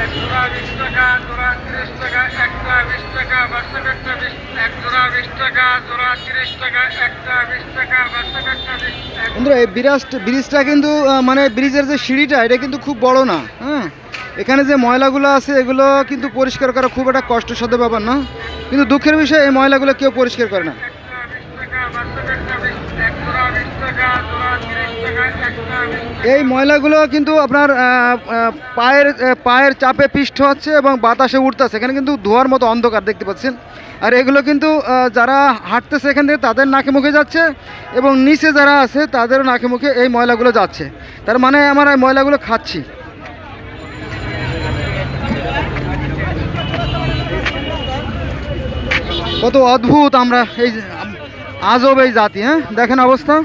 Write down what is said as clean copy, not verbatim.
এক জোড়া 20 টাকা, জোড়া 30 টাকা, একটা 20 টাকা, বাচ্চাকাচ্চা 20, এক জোড়া 20 টাকা, জোড়া 30 টাকা, একটা 20 টাকা, বাচ্চাকাচ্চা 20। বন্ধুরা এই ব্রিজটা কিন্তু মানে ব্রিজের যে সিঁড়িটা এটা কিন্তু খুব বড় না, হ্যাঁ। এখানে যে ময়লাগুলো আছে এগুলো কিন্তু পরিষ্কার করা খুব একটা কষ্টসাধ্য ব্যাপার না, কিন্তু দুঃখের বিষয় এই ময়লাগুলো কেউ পরিষ্কার করে না। এই ময়লাগুলো কিন্তু আপনার পায়ের চাপে পিষ্ট হচ্ছে এবং বাতাসে উঠতেছে, এখানে কিন্তু ধোয়ার মতো অন্ধকার দেখতে পাচ্ছেন। আর এগুলো কিন্তু যারা হাঁটতেছে এখান থেকে তাদের নাকে মুখে যাচ্ছে এবং নিচে যারা আছে তাদেরও নাকে মুখে এই ময়লাগুলো যাচ্ছে, তার মানে আমরা এই ময়লাগুলো খাচ্ছি। কত অদ্ভুত আমরা এই আজব এই জাতি, হ্যাঁ দেখেন অবস্থা।